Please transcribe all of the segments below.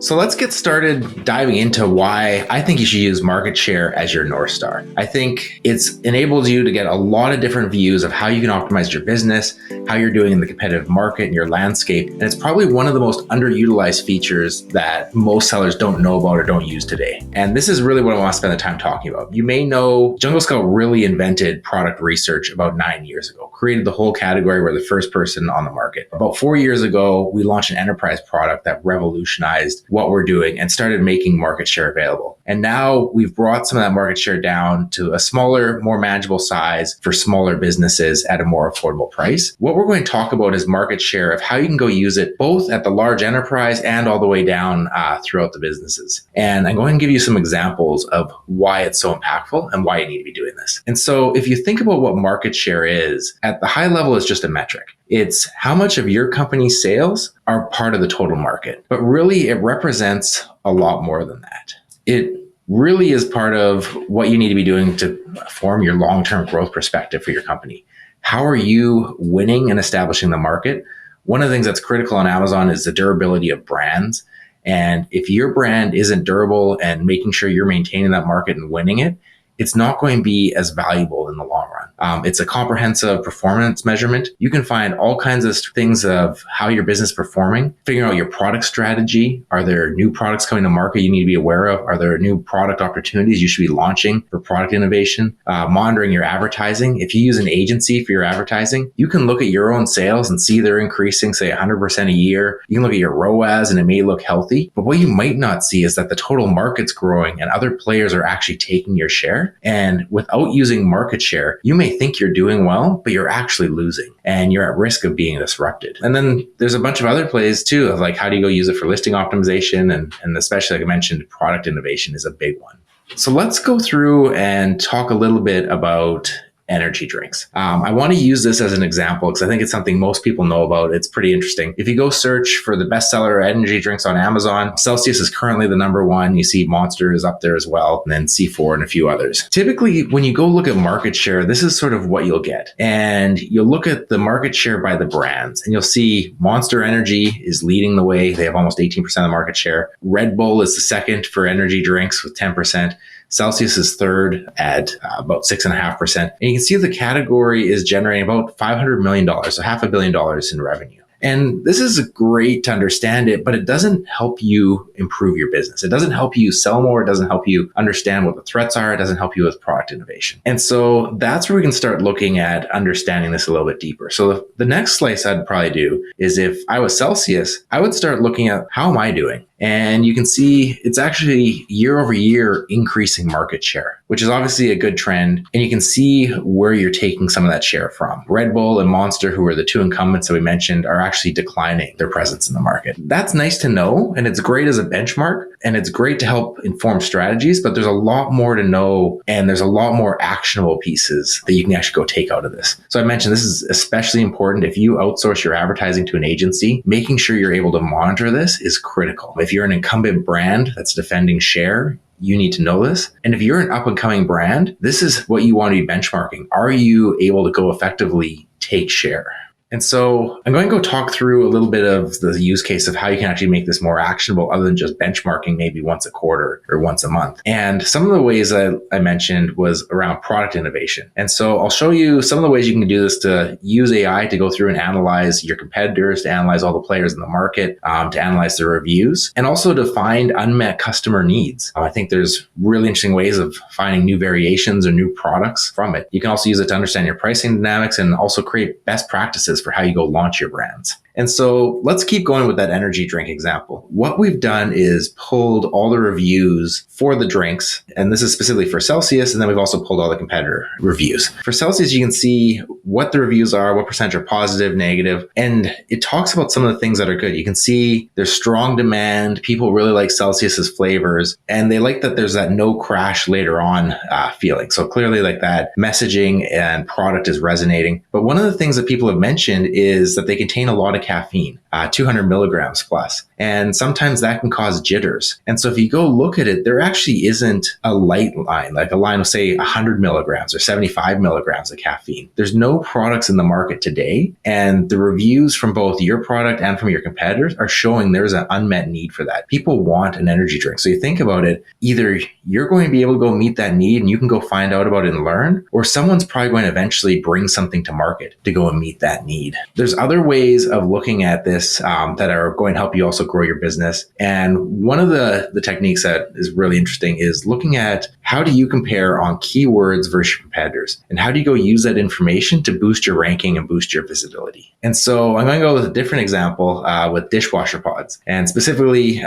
So let's get started diving into why I think you should use market share as your North Star. I think it's enables you to get a lot of different views of how you can optimize your business, how you're doing in the competitive market and your landscape. And it's probably one of the most underutilized features that most sellers don't know about or don't use today. And this is really what I want to spend the time talking about. You may know Jungle Scout really invented product research about 9 years ago, created the whole category. We're the first person on the market. About 4 years ago, we launched an enterprise product that revolutionized what we're doing and started making market share available. And now we've brought some of that market share down to a smaller, more manageable size for smaller businesses at a more affordable price. What we're going to talk about is market share of how you can go use it both at the large enterprise and all the way down throughout the businesses. And I'm going to give you some examples of why it's so impactful and why you need to be doing this. And so if you think about what market share is, at the high level, it's just a metric. It's how much of your company's sales are part of the total market. But really, it represents a lot more than that. It really is part of what you need to be doing to form your long-term growth perspective for your company. How are you winning and establishing the market? One of the things that's critical on Amazon is the durability of brands. And if your brand isn't durable and making sure you're maintaining that market and winning it, it's not going to be as valuable in the long run. It's a comprehensive performance measurement. You can find all kinds of things of how your business is performing, figuring out your product strategy. Are there new products coming to market you need to be aware of? Are there new product opportunities you should be launching for product innovation? Monitoring your advertising. If you use an agency for your advertising, you can look at your own sales and see they're increasing, say 100% a year. You can look at your ROAS and it may look healthy, but what you might not see is that the total market's growing and other players are actually taking your share. And without using market share, you may think you're doing well, but you're actually losing and you're at risk of being disrupted. And then there's a bunch of other plays too of like, how do you go use it for listing optimization? And especially, like I mentioned, product innovation is a big one. So let's go through and talk a little bit about energy drinks. I want to use this as an example because I think it's something most people know about. It's pretty interesting. If you go search for the bestseller energy drinks on Amazon, Celsius is currently the number one. You see Monster is up there as well, and then C4 and a few others. Typically, when you go look at market share, this is sort of what you'll get. And you'll look at the market share by the brands, and you'll see Monster Energy is leading the way. They have almost 18% of the market share. Red Bull is the second for energy drinks with 10%. Celsius is third at about 6.5%. And you can see the category is generating about $500 million, so $500 million in revenue. And this is great to understand it, but it doesn't help you improve your business. It doesn't help you sell more. It doesn't help you understand what the threats are. It doesn't help you with product innovation. And so that's where we can start looking at understanding this a little bit deeper. So the next slice I'd probably do is if I was Celsius, I would start looking at how am I doing? And you can see it's actually year over year increasing market share, which is obviously a good trend. And you can see where you're taking some of that share from. Red Bull and Monster, who are the two incumbents that we mentioned, are actually declining their presence in the market. That's nice to know. And it's great as a benchmark. And it's great to help inform strategies. But there's a lot more to know. And there's a lot more actionable pieces that you can actually go take out of this. So I mentioned this is especially important if you outsource your advertising to an agency. Making sure you're able to monitor this is critical. If you're an incumbent brand that's defending share, you need to know this. And if you're an up and coming brand, this is what you want to be benchmarking. Are you able to go effectively take share? And so I'm going to go talk through a little bit of the use case of how you can actually make this more actionable other than just benchmarking maybe once a quarter or once a month. And some of the ways I mentioned was around product innovation. And so I'll show you some of the ways you can do this to use AI to go through and analyze your competitors, to analyze all the players in the market, to analyze their reviews, and also to find unmet customer needs. I think there's really interesting ways of finding new variations or new products from it. You can also use it to understand your pricing dynamics and also create best practices for how you go launch your brands. And so let's keep going with that energy drink example. What we've done is pulled all the reviews for the drinks, and this is specifically for Celsius, and then we've also pulled all the competitor reviews. For Celsius, you can see what the reviews are, what percentage are positive, negative, and it talks about some of the things that are good. You can see there's strong demand. People really like Celsius's flavors, and they like that there's that no crash later on feeling. So clearly like that messaging and product is resonating. But one of the things that people have mentioned is that they contain a lot of caffeine, 200 milligrams plus. And sometimes that can cause jitters. And so if you go look at it, there actually isn't a light line, like a line of say 100 milligrams or 75 milligrams of caffeine. There's no products in the market today. And the reviews from both your product and from your competitors are showing there's an unmet need for that. People want an energy drink. So you think about it, either you're going to be able to go meet that need and you can go find out about it and learn, or someone's probably going to eventually bring something to market to go and meet that need. There's other ways of looking at this that are going to help you also grow your business. And one of the techniques that is really interesting is looking at how do you compare on keywords versus your competitors, and how do you go use that information to boost your ranking and boost your visibility. And so I'm going to go with a different example with dishwasher pods. And specifically,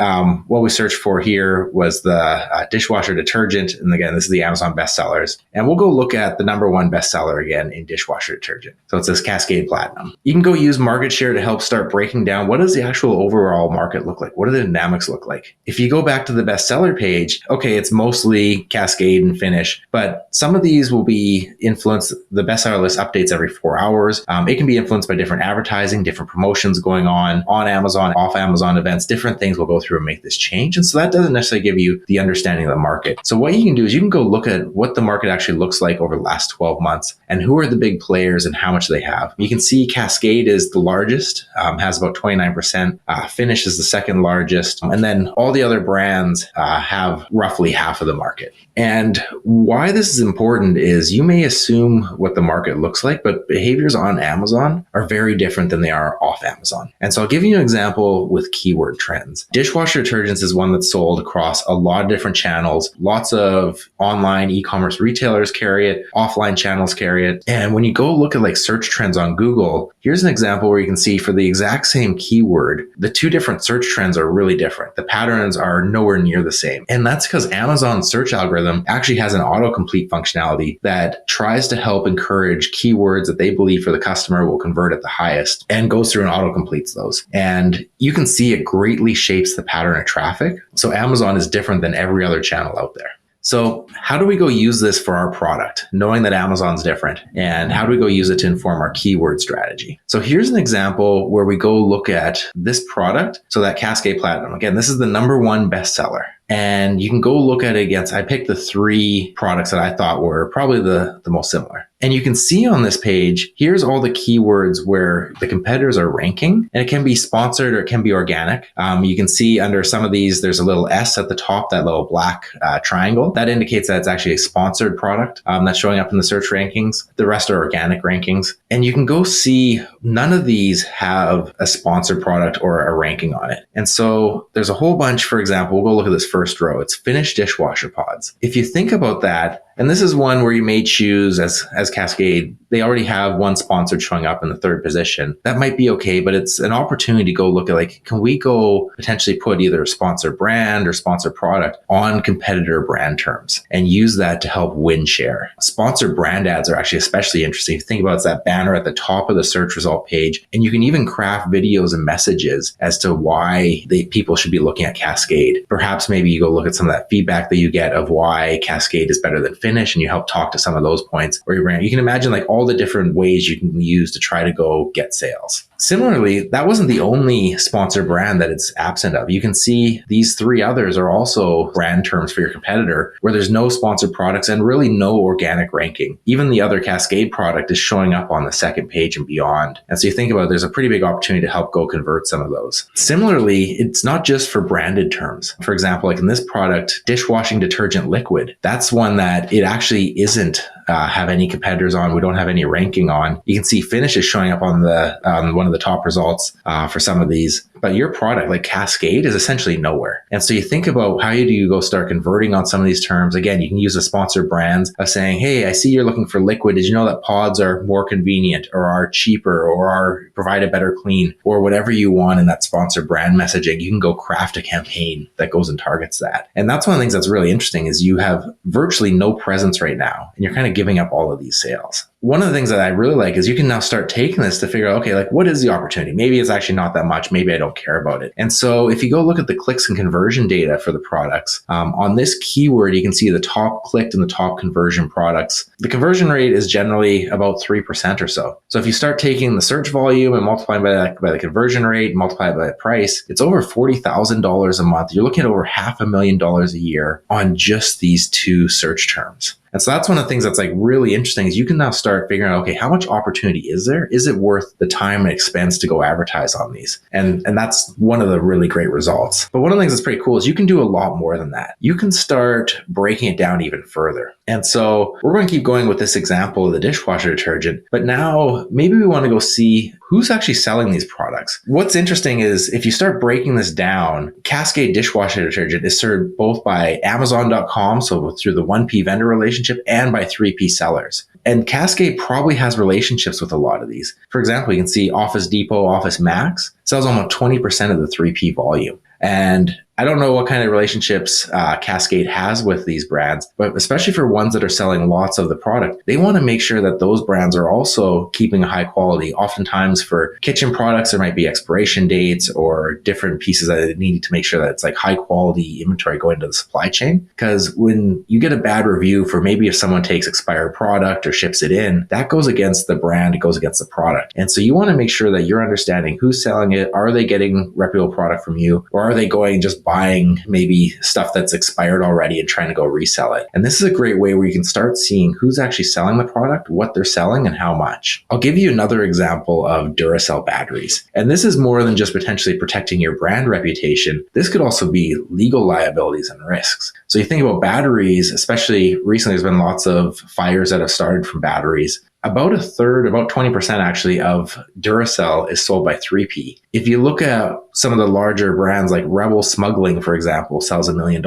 what we searched for here was the dishwasher detergent. And again, this is the Amazon bestsellers. And we'll go look at the number one bestseller again in dishwasher detergent. So it says Cascade Platinum. You can go use market share to help start breaking down what does the actual overall market look like? What do the dynamics look like? If you go back to the bestseller page, okay, it's mostly Cascade and Finish, but some of these will be influenced. The bestseller list updates every 4 hours. It can be influenced by different advertising, different promotions going on Amazon, off Amazon events, different things will go through and make this change. And so that doesn't necessarily give you the understanding of the market. So what you can do is you can go look at what the market actually looks like over the last 12 months and who are the big players and how much they have. You can see Cascade is the largest, has about 29%. Finish is the second largest. And then all the other brands have roughly half of the market. And why this is important is you may assume what the market looks like, but behaviors on Amazon are very different than they are off Amazon. And so I'll give you an example with keyword trends. Dishwasher detergents is one that's sold across a lot of different channels. Lots of online e-commerce retailers carry it, offline channels carry it. And when you go look at like search trends on Google, here's an example where you can see for the exact same keyword, the two different search trends are really different. The patterns are nowhere near the same. And that's because Amazon's search algorithm actually has an autocomplete functionality that tries to help encourage keywords that they believe for the customer will convert at the highest and goes through and autocompletes those. And you can see it greatly shapes the pattern of traffic. So Amazon is different than every other channel out there. So how do we go use this for our product, knowing that Amazon's different? And how do we go use it to inform our keyword strategy? So here's an example where we go look at this product. So that Cascade Platinum, again, this is the number one bestseller. And you can go look at it against, I picked the 3 products that I thought were probably the most similar. And you can see on this page, here's all the keywords where the competitors are ranking, and it can be sponsored or it can be organic. You can see under some of these, there's a little S at the top, that little black triangle. That indicates that it's actually a sponsored product that's showing up in the search rankings. The rest are organic rankings. And you can go see none of these have a sponsored product or a ranking on it. And so there's a whole bunch, for example, we'll go look at this first row. It's Finish dishwasher pods. If you think about that, and this is one where you may choose as Cascade, they already have one sponsored showing up in the 3rd position. That might be okay, but it's an opportunity to go look at like, can we go potentially put either a sponsored brand or sponsored product on competitor brand terms and use that to help win share? Sponsored brand ads are actually especially interesting. If you think about it, it's that banner at the top of the search result page, and you can even craft videos and messages as to why people should be looking at Cascade. Perhaps maybe you go look at some of that feedback that you get of why Cascade is better than Finish, and you help talk to some of those points or your brand. You can imagine like all the different ways you can use to try to go get sales. Similarly, that wasn't the only sponsored brand that it's absent of. You can see these 3 others are also brand terms for your competitor where there's no sponsored products and really no organic ranking. Even the other Cascade product is showing up on the 2nd page and beyond. And so you think about it, there's a pretty big opportunity to help go convert some of those. Similarly, it's not just for branded terms. For example, like in this product, dishwashing detergent liquid, that's one that it actually isn't have any competitors on. We don't have any ranking on. You can see Finish is showing up on the one of the top results for some of these. But your product like Cascade is essentially nowhere. And so you think about how do you go start converting on some of these terms. Again, you can use the sponsored brands of saying, hey, I see you're looking for liquid. Did you know that pods are more convenient or are cheaper or provide a better clean or whatever you want in that sponsored brand messaging? You can go craft a campaign that goes and targets that. And that's one of the things that's really interesting is you have virtually no presence right now and you're kind of giving up all of these sales. One of the things that I really like is you can now start taking this to figure out, okay, like what is the opportunity? Maybe it's actually not that much. Maybe I don't don't care about it. And so if you go look at the clicks and conversion data for the products, on this keyword, you can see the top clicked and the top conversion products. The conversion rate is generally about 3% or so. So if you start taking the search volume and multiplying by the conversion rate, multiply it by the price, it's over $40,000 a month. You're looking at over $500,000 a year on just these two search terms. And so that's one of the things that's like really interesting is you can now start figuring out, okay, how much opportunity is there? Is it worth the time and expense to go advertise on these? And that's one of the really great results. But one of the things that's pretty cool is you can do a lot more than that. You can start breaking it down even further. And so we're going to keep going with this example of the dishwasher detergent, but now maybe we want to go see who's actually selling these products. What's interesting is if you start breaking this down, Cascade dishwasher detergent is served both by Amazon.com, so through the 1P vendor relationship, and by 3P sellers. And Cascade probably has relationships with a lot of these. For example, you can see Office Depot, Office Max sells almost 20% of the 3P volume. And I don't know what kind of relationships Cascade has with these brands, but especially for ones that are selling lots of the product, they want to make sure that those brands are also keeping a high quality. Oftentimes for kitchen products, there might be expiration dates or different pieces that they need to make sure that it's like high quality inventory going to the supply chain. Because when you get a bad review for maybe if someone takes expired product or ships it in, that goes against the brand, it goes against the product. And so you want to make sure that you're understanding who's selling it. Are they getting reputable product from you, or are they going just buying maybe stuff that's expired already and trying to go resell it? And this is a great way where you can start seeing who's actually selling the product, what they're selling, and how much. I'll give you another example of Duracell batteries. And this is more than just potentially protecting your brand reputation. This could also be legal liabilities and risks. So you think about batteries, especially recently, there's been lots of fires that have started from batteries. About a third, about 20% actually of Duracell is sold by 3P. If you look at some of the larger brands like Rebel Smuggling, for example, sells $1 million.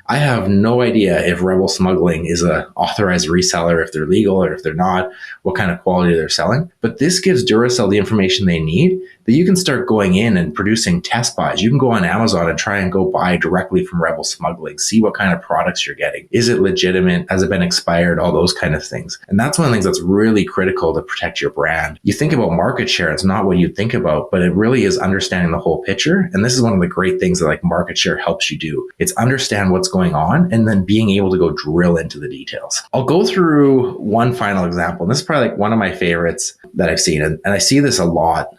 I have no idea if Rebel Smuggling is an authorized reseller, if they're legal or if they're not, what kind of quality they're selling. But this gives Duracell the information they need that you can start going in and producing test buys. You can go on Amazon and try and go buy directly from Rebel Smuggling, see what kind of products you're getting. Is it legitimate? Has it been expired? All those kind of things. And that's one of the things that's really critical to protect your brand. You think about market share, it's not what you think about, but it really is understanding the whole picture. And this is one of the great things that like market share helps you do. It's understand what's going on and then being able to go drill into the details. I'll go through one final example. And this is probably like one of my favorites that I've seen. And I see this a lot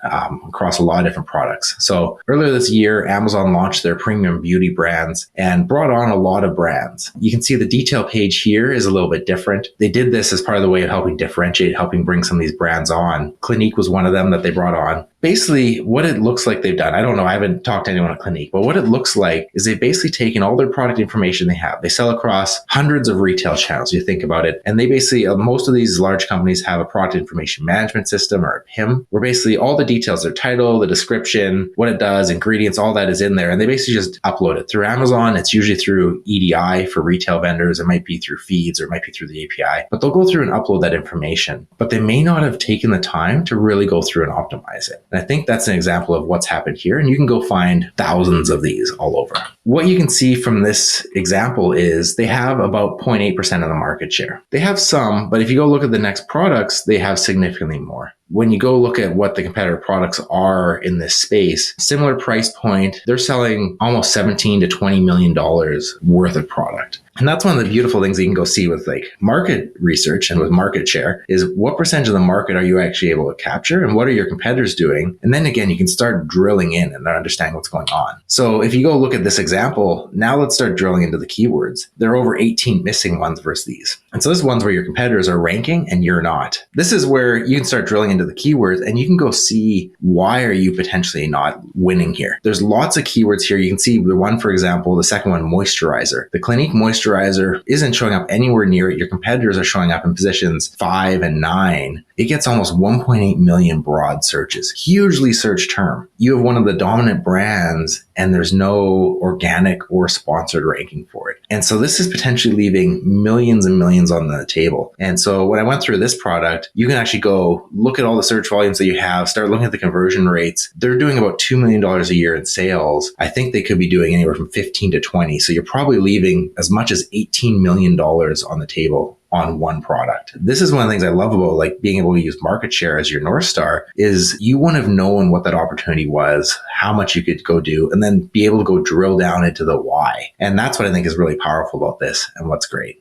across a lot of different products. So earlier this year, Amazon launched their premium beauty brands and brought on a lot of brands. You can see the detail page here is a little bit different. They did this as part of the way of helping differentiate, helping bring some of these brands on. Clinique was one of them that they brought on. Basically, what it looks like they've done, I don't know, I haven't talked to anyone at Clinique, but what it looks like is they've basically taken all their product information they have. They sell across hundreds of retail channels, you think about it. And they basically, most of these large companies have a product information management system or a PIM, where basically all the details, their title, the description, what it does, ingredients, all that is in there. And they basically just upload it through Amazon. It's usually through EDI for retail vendors. It might be through feeds or it might be through the API, but they'll go through and upload that information. But they may not have taken the time to really go through and optimize it. And I think that's an example of what's happened here. And you can go find thousands of these all over. What you can see from this example is they have about 0.8% of the market share. They have some, but if you go look at the next products, they have significantly more. When you go look at what the competitor products are in this space, similar price point, they're selling almost $17 to $20 million worth of product. And that's one of the beautiful things you can go see with like market research and with market share is what percentage of the market are you actually able to capture and what are your competitors doing? And then again, you can start drilling in and understanding what's going on. So if you go look at this example, now let's start drilling into the keywords. There are over 18 missing ones versus these. And so this is ones where your competitors are ranking and you're not. This is where you can start drilling into the keywords and you can go see why are you potentially not winning here. There's lots of keywords here. You can see the one, for example, the second one, moisturizer. The Clinique moisturizer isn't showing up anywhere near it. Your competitors are showing up in positions 5 and 9. It gets almost 1.8 million broad searches. Hugely searched term. You have one of the dominant brands and there's no organic or sponsored ranking for it. And so this is potentially leaving millions and millions on the table. And so when I went through this product, you can actually go look at all the search volumes that you have, start looking at the conversion rates. They're doing about $2 million a year in sales. I think they could be doing anywhere from 15 to 20. So you're probably leaving as much as $18 million on the table on one product. This is one of the things I love about like being able to use market share as your North Star is you wouldn't have known what that opportunity was, how much you could go do, and then be able to go drill down into the why. And that's what I think is really powerful about this and what's great.